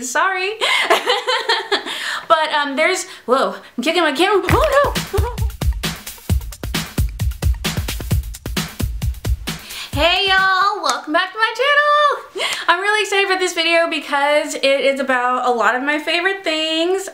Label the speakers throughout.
Speaker 1: Sorry. But there's, whoa, I'm kicking my camera. Oh no. Hey y'all, welcome back to my channel. I'm really excited for this video because it is about a lot of my favorite things.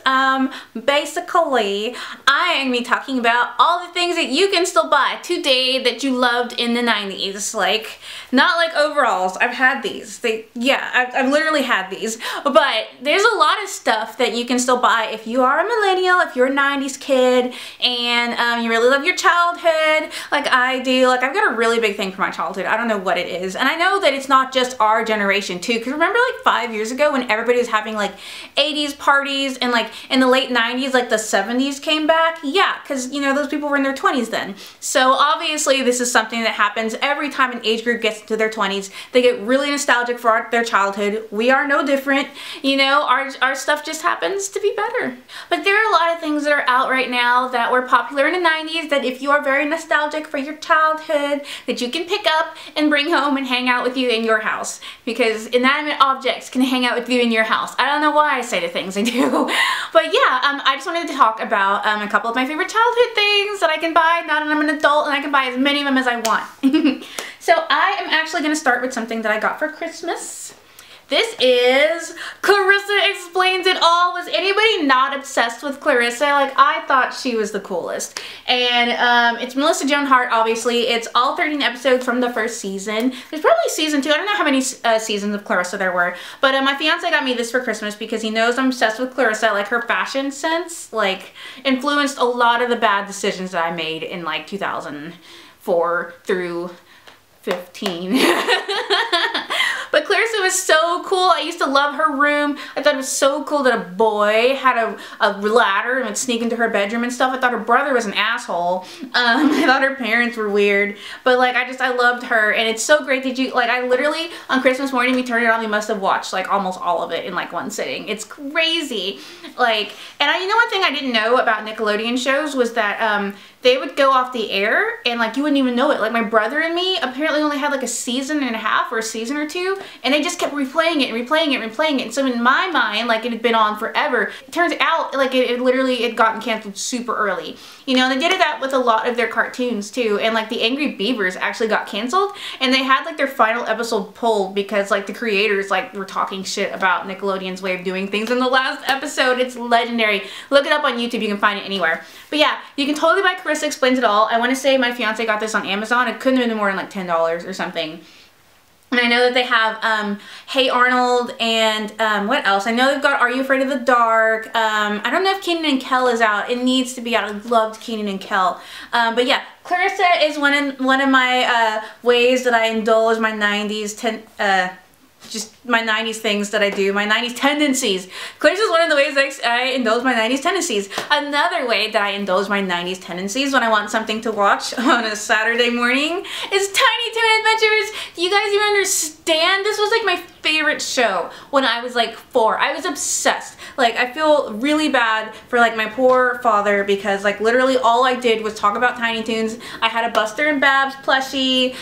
Speaker 1: Basically, I am going to be talking about all the things that you can still buy today that you loved in the 90s. Like, not like overalls. I've had these. I've literally had these. But there's a lot of stuff that you can still buy if you are a millennial, if you're a 90s kid, and you really love your childhood like I do. Like, I've got a really big thing for my childhood. I don't know what it is. And I know that it's not just our generation too, because remember like 5 years ago when everybody was having like 80s parties and like in the late 90s like the 70s came back? Yeah, because you know those people were in their 20s then. So obviously this is something that happens every time an age group gets into their 20s. They get really nostalgic for their childhood. We are no different. You know, our stuff just happens to be better. But there are a lot of things that are out right now that were popular in the 90s that if you are very nostalgic for your childhood that you can pick up and bring home and hang out with you in your house, because inanimate objects can hang out with you in your house. I don't know why I say the things I do, but yeah, I just wanted to talk about a couple of my favorite childhood things that I can buy now that I'm an adult and I can buy as many of them as I want. So I am actually going to start with something that I got for Christmas. This is Clarissa Explains It All. Was anybody not obsessed with Clarissa? Like, I thought she was the coolest. And it's Melissa Joan Hart, obviously. It's all 13 episodes from the first season. There's probably season 2. I don't know how many seasons of Clarissa there were. But my fiance got me this for Christmas because he knows I'm obsessed with Clarissa. Like, her fashion sense, like, influenced a lot of the bad decisions that I made in, like, 2004 through 15. But Clarissa was so cool. I used to love her room. I thought it was so cool that a boy had a ladder and would sneak into her bedroom and stuff. I thought her brother was an asshole. I thought her parents were weird. But like, I loved her. And it's so great that you, like, I literally, on Christmas morning, we turned it on. We must have watched like almost all of it in like one sitting. It's crazy. Like, and you know one thing I didn't know about Nickelodeon shows was that they would go off the air and like you wouldn't even know it. Like my brother and me apparently only had like a season and a half or a season or two, and they just kept replaying it and replaying it and replaying it. And so in my mind, like it had been on forever. It turns out like it literally had gotten canceled super early. You know, and they did that with a lot of their cartoons too. And like the Angry Beavers actually got canceled, and they had like their final episode pulled because like the creators like were talking shit about Nickelodeon's way of doing things in the last episode. It's legendary. Look it up on YouTube. You can find it anywhere. But yeah, you can totally buy Clarissa Explains It All. I want to say my fiance got this on Amazon. It couldn't have been more than like $10 or something. And I know that they have Hey Arnold and what else? I know they've got Are You Afraid of the Dark? I don't know if Kenan and Kel is out. It needs to be out. I loved Kenan and Kel. But yeah, Clarissa is one of my ways that I indulge my 90s just my 90s things that I do, my 90s tendencies. Clarissa is one of the ways I indulge my 90s tendencies. Another way that I indulge my 90s tendencies when I want something to watch on a Saturday morning is Tiny Toon Adventures. Do you guys even understand? This was like my favorite show when I was like 4. I was obsessed. Like, I feel really bad for like my poor father because like literally all I did was talk about Tiny Toons. I had a Buster and Babs plushie.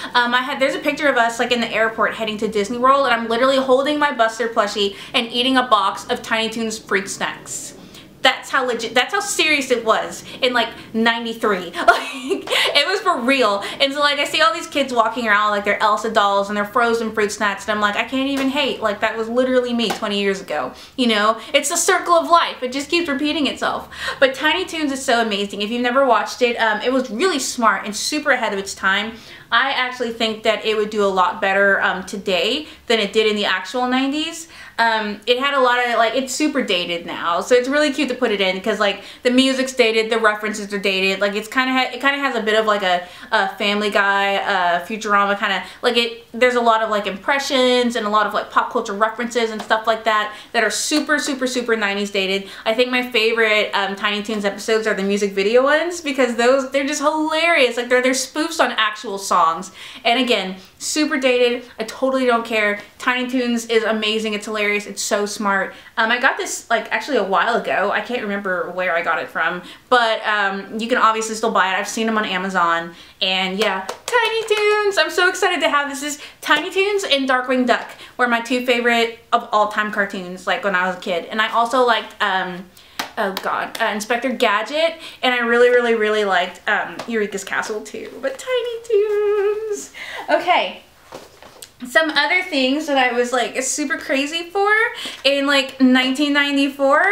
Speaker 1: There's a picture of us like in the airport heading to Disney World, and I'm literally holding my Buster plushie and eating a box of Tiny Toons fruit snacks. That's how legit, that's how serious it was in like 93. Like, it was for real. And so like I see all these kids walking around like they're Elsa dolls and they're frozen fruit snacks, and I'm like, I can't even hate. Like, that was literally me 20 years ago. You know, it's the circle of life. It just keeps repeating itself. But Tiny Toons is so amazing. If you've never watched it, it was really smart and super ahead of its time. I actually think that it would do a lot better today than it did in the actual 90s. It had a lot of, like, it's super dated now, so it's really cute to put it in because, like, the music's dated, the references are dated. Like, it kind of has a bit of, like, a Family Guy, Futurama kind of, like, there's a lot of, like, impressions and a lot of, like, pop culture references and stuff like that that are super, super, super 90s dated. I think my favorite Tiny Toons episodes are the music video ones because they're just hilarious. Like, they're spoofs on actual songs. And again, super dated. I totally don't care. Tiny Toons is amazing. It's hilarious. hilarious. It's so smart. I got this like actually a while ago. I can't remember where I got it from, but you can obviously still buy it. I've seen them on Amazon, and yeah, Tiny Toons. I'm so excited to have this. This is Tiny Toons and Darkwing Duck were my two favorite of all time cartoons, like when I was a kid. And I also liked oh god, Inspector Gadget, and I really liked Eureka's Castle too. But Tiny Toons. Okay. Some other things that I was like super crazy for in like 1994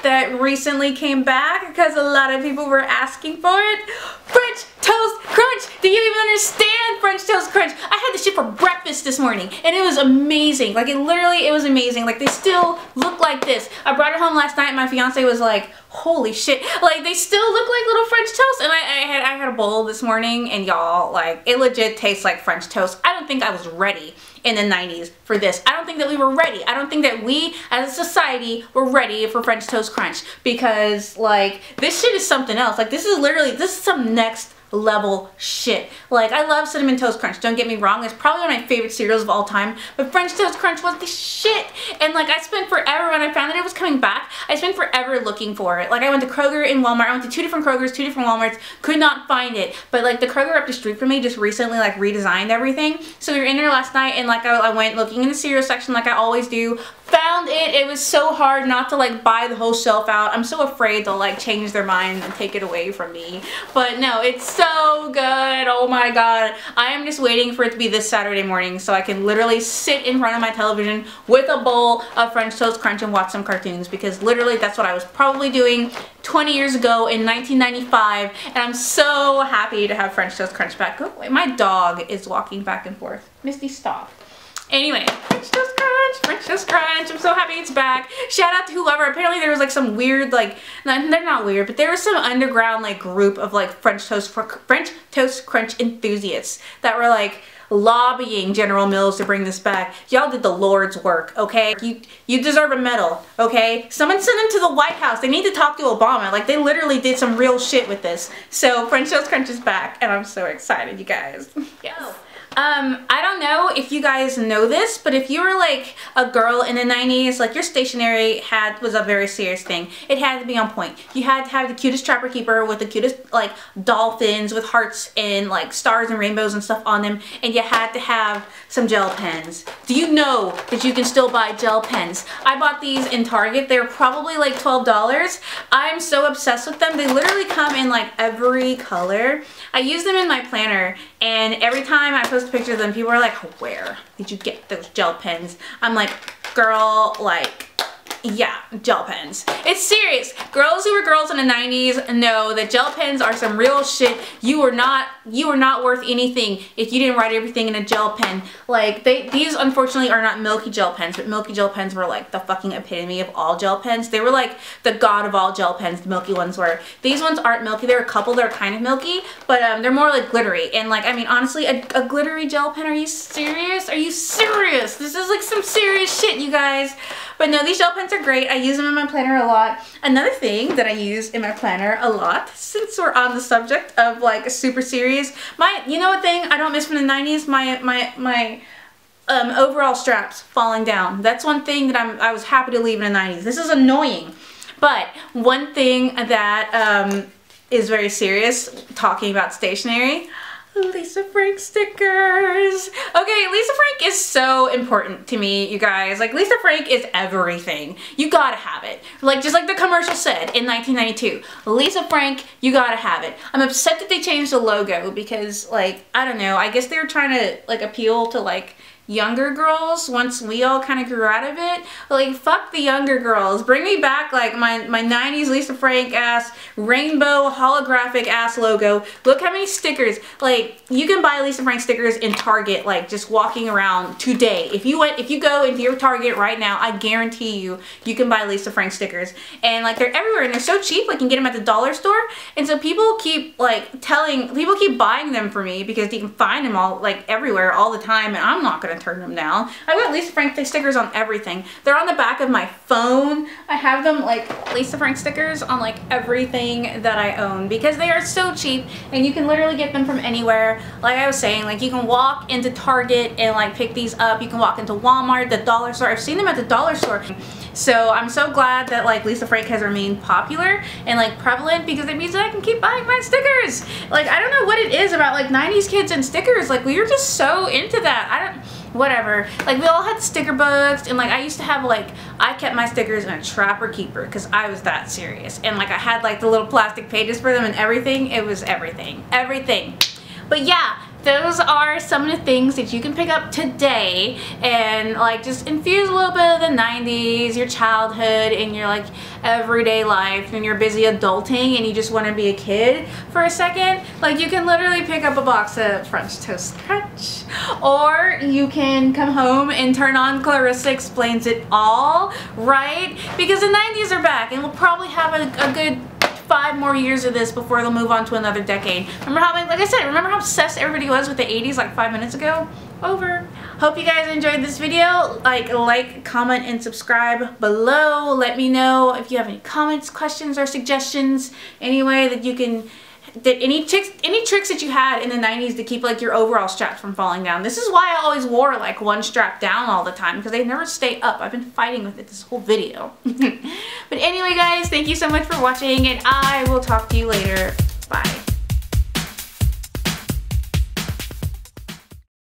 Speaker 1: that recently came back because a lot of people were asking for it. French Toast Crunch! Do you even understand French Toast Crunch? I had this shit for breakfast this morning and it was amazing. Like it was amazing. Like they still look like this. I brought it home last night and my fiance was like, holy shit, like they still look like little French toast. And I had a bowl this morning and y'all, like it legit tastes like French toast. I don't think I was ready in the 90s for this. I don't think that we were ready. I don't think that we as a society were ready for French Toast Crunch because like this shit is something else. Like this is some next level shit. Like I love Cinnamon Toast Crunch, don't get me wrong, it's probably one of my favorite cereals of all time, but French Toast Crunch was the shit. And like I spent forever when I found that it was coming back, I spent forever looking for it. Like I went to Kroger and Walmart, I went to two different Krogers, two different Walmarts, could not find it, but like the Kroger up the street from me just recently like redesigned everything, so we were in there last night and like I went looking in the cereal section like I always do, found it. It was so hard not to like buy the whole shelf out. I'm so afraid they'll like change their mind and take it away from me, but no, it's so good. Oh my god, I am just waiting for it to be this Saturday morning so I can literally sit in front of my television with a bowl of French Toast Crunch and watch some cartoons, because literally that's what I was probably doing 20 years ago in 1995, and I'm so happy to have French Toast Crunch back. Go away. My dog is walking back and forth. Misty, stop. Anyway, French Toast Crunch, French Toast Crunch. I'm so happy it's back. Shout out to whoever. Apparently there was like some weird, like, they're not weird, but there was some underground like group of like French Toast Crunch enthusiasts that were like lobbying General Mills to bring this back. Y'all did the Lord's work, okay? You deserve a medal, okay? Someone sent them to the White House. They need to talk to Obama. Like they literally did some real shit with this. So French Toast Crunch is back and I'm so excited, you guys. Yes. I don't know if you guys know this, but if you were like a girl in the 90s, like your stationery was a very serious thing. It had to be on point. You had to have the cutest Trapper Keeper with the cutest like dolphins with hearts and like stars and rainbows and stuff on them, and you had to have some gel pens. Do you know that you can still buy gel pens? I bought these in Target. They're probably like $12. I'm so obsessed with them. They literally come in like every color. I use them in my planner, and every time I post a picture of them, people are like, where did you get those gel pens? I'm like, girl, like, yeah, gel pens. It's serious. Girls who were girls in the 90s know that gel pens are some real shit. You were not worth anything if you didn't write everything in a gel pen. Like these unfortunately are not Milky gel pens, but Milky gel pens were like the fucking epitome of all gel pens. They were like the god of all gel pens, the Milky ones were. These ones aren't Milky. There are a couple that are kind of Milky, but they're more like glittery. And like, I mean, honestly, a glittery gel pen, are you serious? Are you serious? This is like some serious shit, you guys. But no, these gel pens are great. I use them in my planner a lot. Another thing that I use in my planner a lot, since we're on the subject of like super serious, you know what thing I don't miss from the 90s? My overall straps falling down. That's one thing that I was happy to leave in the 90s. This is annoying. But one thing that is very serious, talking about stationery, Lisa Frank stickers. Okay, Lisa Frank is so important to me, you guys. Like, Lisa Frank is everything. You gotta have it. Like, just like the commercial said in 1992. Lisa Frank, you gotta have it. I'm upset that they changed the logo because, like, I don't know. I guess they were trying to, like, appeal to, like, younger girls once we all kind of grew out of it. Like, fuck the younger girls. Bring me back like my 90s Lisa Frank ass rainbow holographic ass logo. Look how many stickers. Like, you can buy Lisa Frank stickers in Target, like just walking around today. If you go into your Target right now, I guarantee you can buy Lisa Frank stickers. And like, they're everywhere and they're so cheap. Like, you can get them at the dollar store. And so people keep people keep buying them for me because you can find them all like everywhere all the time, and I'm not gonna turn them down. I've got Lisa Frank stickers on everything. They're on the back of my phone. I have them like Lisa Frank stickers on like everything that I own because they are so cheap and you can literally get them from anywhere. Like I was saying, like you can walk into Target and like pick these up. You can walk into Walmart, the dollar store. I've seen them at the dollar store. So I'm so glad that like Lisa Frank has remained popular and like prevalent because it means that I can keep buying my stickers. Like I don't know what it is about like 90s kids and stickers. Like we were just so into that. Whatever. Like we all had sticker books and like I used to have like, I kept my stickers in a trapper keeper because I was that serious. And like I had like the little plastic pages for them and everything. It was everything. Everything. But yeah, those are some of the things that you can pick up today and like just infuse a little bit of the 90s, your childhood, in your like everyday life when you're busy adulting and you just want to be a kid for a second. Like you can literally pick up a box of French Toast Crunch, or you can come home and turn on Clarissa Explains It All, right? Because the 90s are back and we'll probably have a good 5 more years of this before they'll move on to another decade. Remember how, like I said, remember how obsessed everybody was with the 80s like 5 minutes ago? Over. Hope you guys enjoyed this video. Like, comment, and subscribe below. Let me know if you have any comments, questions, or suggestions. Any way that you can, any tricks that you had in the 90s to keep like your overall straps from falling down. This is why I always wore like one strap down all the time because they never stay up. I've been fighting with it this whole video. But anyway guys, thank you so much for watching and I will talk to you later. Bye.